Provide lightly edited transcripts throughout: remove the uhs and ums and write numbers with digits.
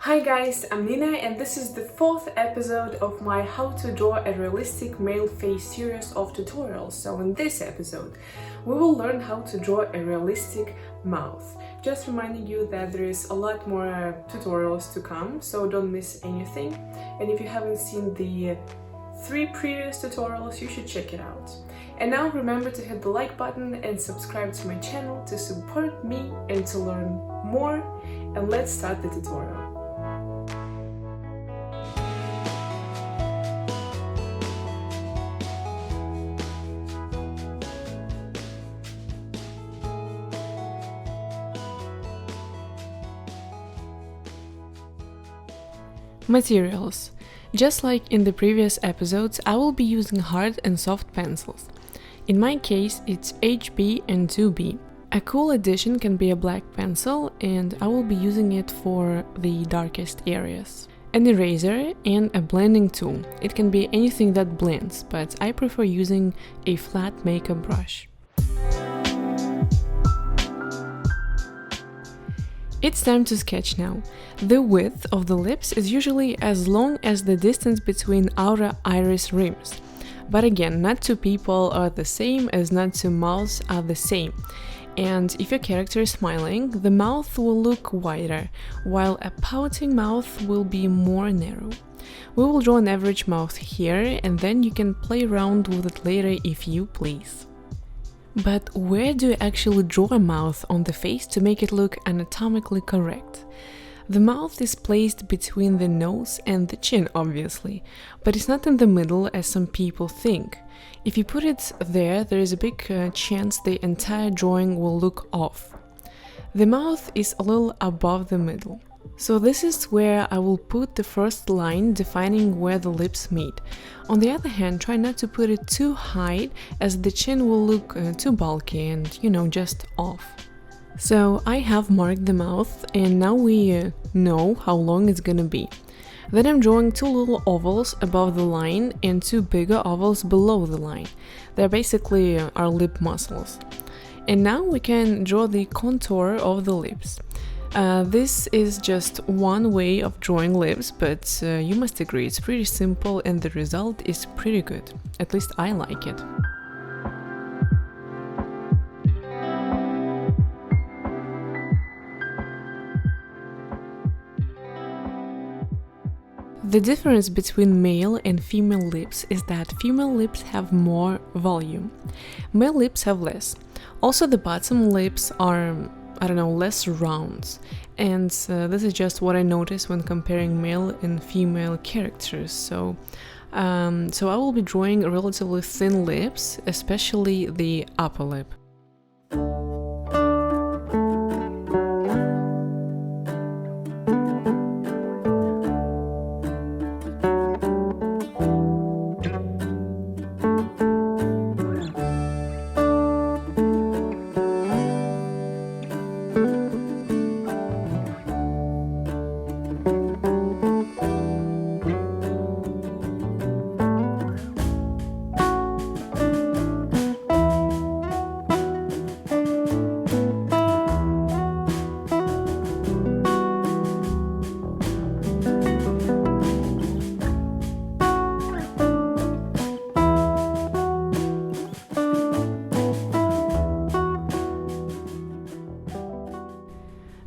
Hi guys, I'm Nina and this is the fourth episode of my How to Draw a Realistic Male Face series of tutorials. So in this episode, we will learn how to draw a realistic mouth. Just reminding you that there is a lot more tutorials to come, so don't miss anything. And if you haven't seen the 3 previous tutorials, you should check it out. And now remember to hit the like button and subscribe to my channel to support me and to learn more. And let's start the tutorial. Materials. Just like in the previous episodes, I will be using hard and soft pencils. In my case, it's HB and 2B. A cool addition can be a black pencil, and I will be using it for the darkest areas. An eraser and a blending tool. It can be anything that blends, but I prefer using a flat makeup brush. It's time to sketch now. The width of the lips is usually as long as the distance between outer iris rims. But again, not two people are the same as not two mouths are the same. And if your character is smiling, the mouth will look wider, while a pouting mouth will be more narrow. We will draw an average mouth here, and then you can play around with it later if you please. But where do you actually draw a mouth on the face to make it look anatomically correct? The mouth is placed between the nose and the chin, obviously, but it's not in the middle as some people think. If you put it there, there is a big chance the entire drawing will look off. The mouth is a little above the middle. So this is where I will put the first line defining where the lips meet. On the other hand, try not to put it too high, as the chin will look too bulky and, just off. So I have marked the mouth, and now we know how long it's gonna be. Then I'm drawing 2 little ovals above the line and 2 bigger ovals below the line. They're basically our lip muscles. And now we can draw the contour of the lips. This is just one way of drawing lips, but you must agree it's pretty simple and the result is pretty good. At least I like it. The difference between male and female lips is that female lips have more volume. Male lips have less. Also, the bottom lips are less rounds. And this is just what I noticed when comparing male and female characters. So I will be drawing relatively thin lips, especially the upper lip.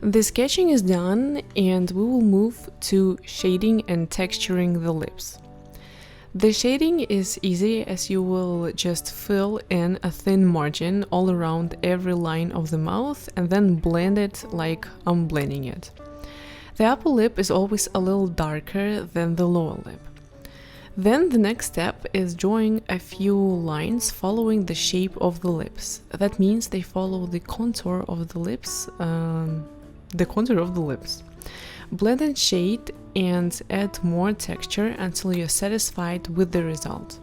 The sketching is done, and we will move to shading and texturing the lips. The shading is easy, as you will just fill in a thin margin all around every line of the mouth and then blend it like I'm blending it. The upper lip is always a little darker than the lower lip. Then the next step is drawing a few lines following the shape of the lips. That means they follow the contour of the lips. Blend and shade and add more texture until you're satisfied with the result.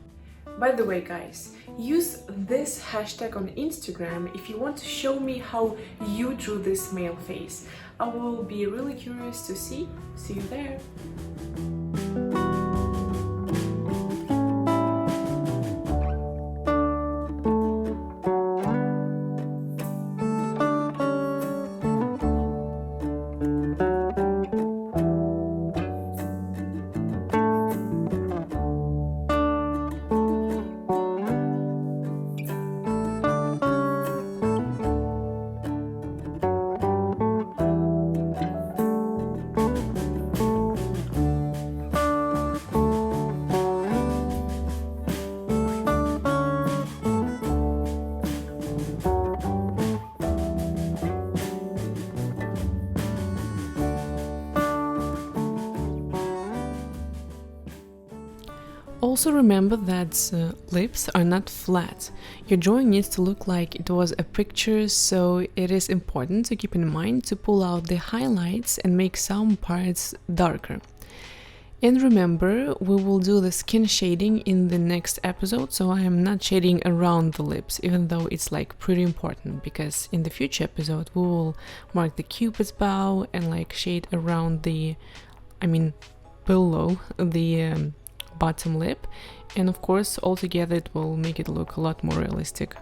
By the way, guys, use this hashtag on Instagram if you want to show me how you drew this male face. I will be really curious to see. See you there. Also remember that lips are not flat. Your drawing needs to look like it was a picture, so it is important to keep in mind to pull out the highlights and make some parts darker. And remember, we will do the skin shading in the next episode, so I am not shading around the lips, even though it's like pretty important, because in the future episode we will mark the cupid's bow and like shade around below the bottom lip, and of course altogether it will make it look a lot more realistic.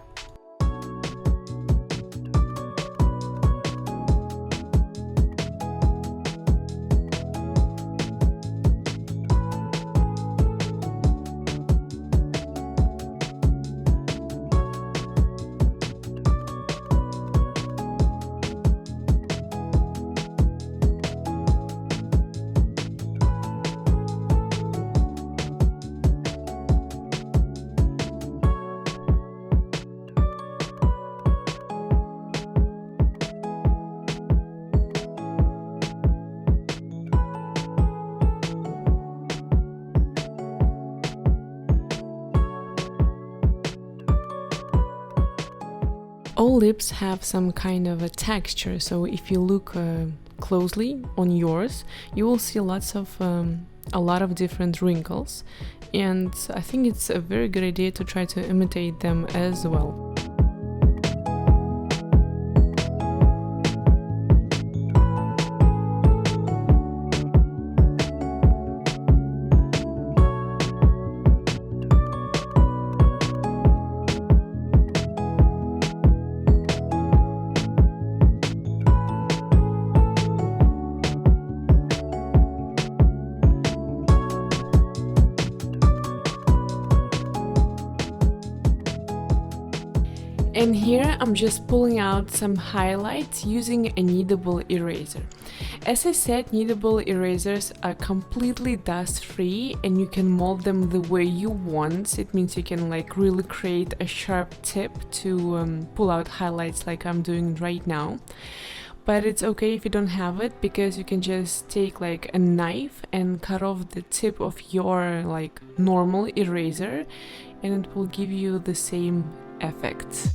All lips have some kind of a texture, so if you look closely on yours, you will see a lot of different wrinkles, and I think it's a very good idea to try to imitate them as well. And here I'm just pulling out some highlights using a kneadable eraser. As I said, kneadable erasers are completely dust-free and you can mold them the way you want. It means you can like really create a sharp tip to pull out highlights like I'm doing right now. But it's okay if you don't have it, because you can just take like a knife and cut off the tip of your like normal eraser, and it will give you the same effect.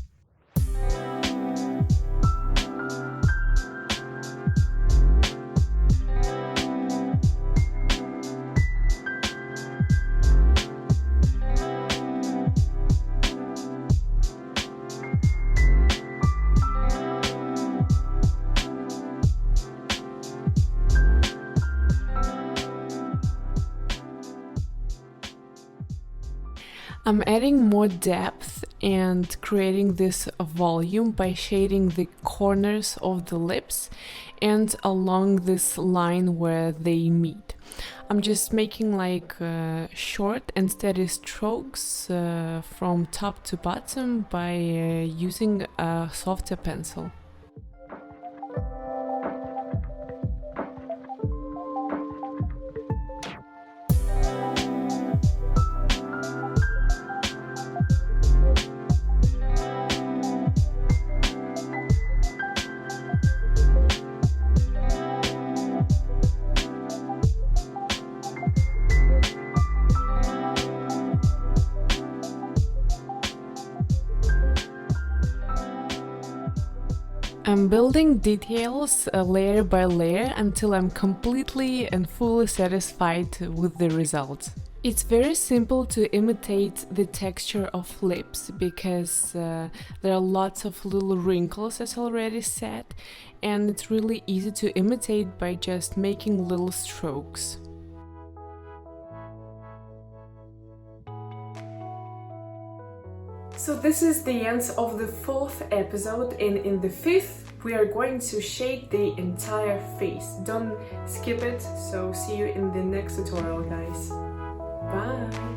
I'm adding more depth and creating this volume by shading the corners of the lips and along this line where they meet. I'm just making like short and steady strokes from top to bottom by using a softer pencil. I'm building details layer by layer until I'm completely and fully satisfied with the result. It's very simple to imitate the texture of lips because there are lots of little wrinkles, as already said, and it's really easy to imitate by just making little strokes. So this is the end of the 4th episode, and in the 5th we are going to shade the entire face. Don't skip it, so see you in the next tutorial, guys. Bye!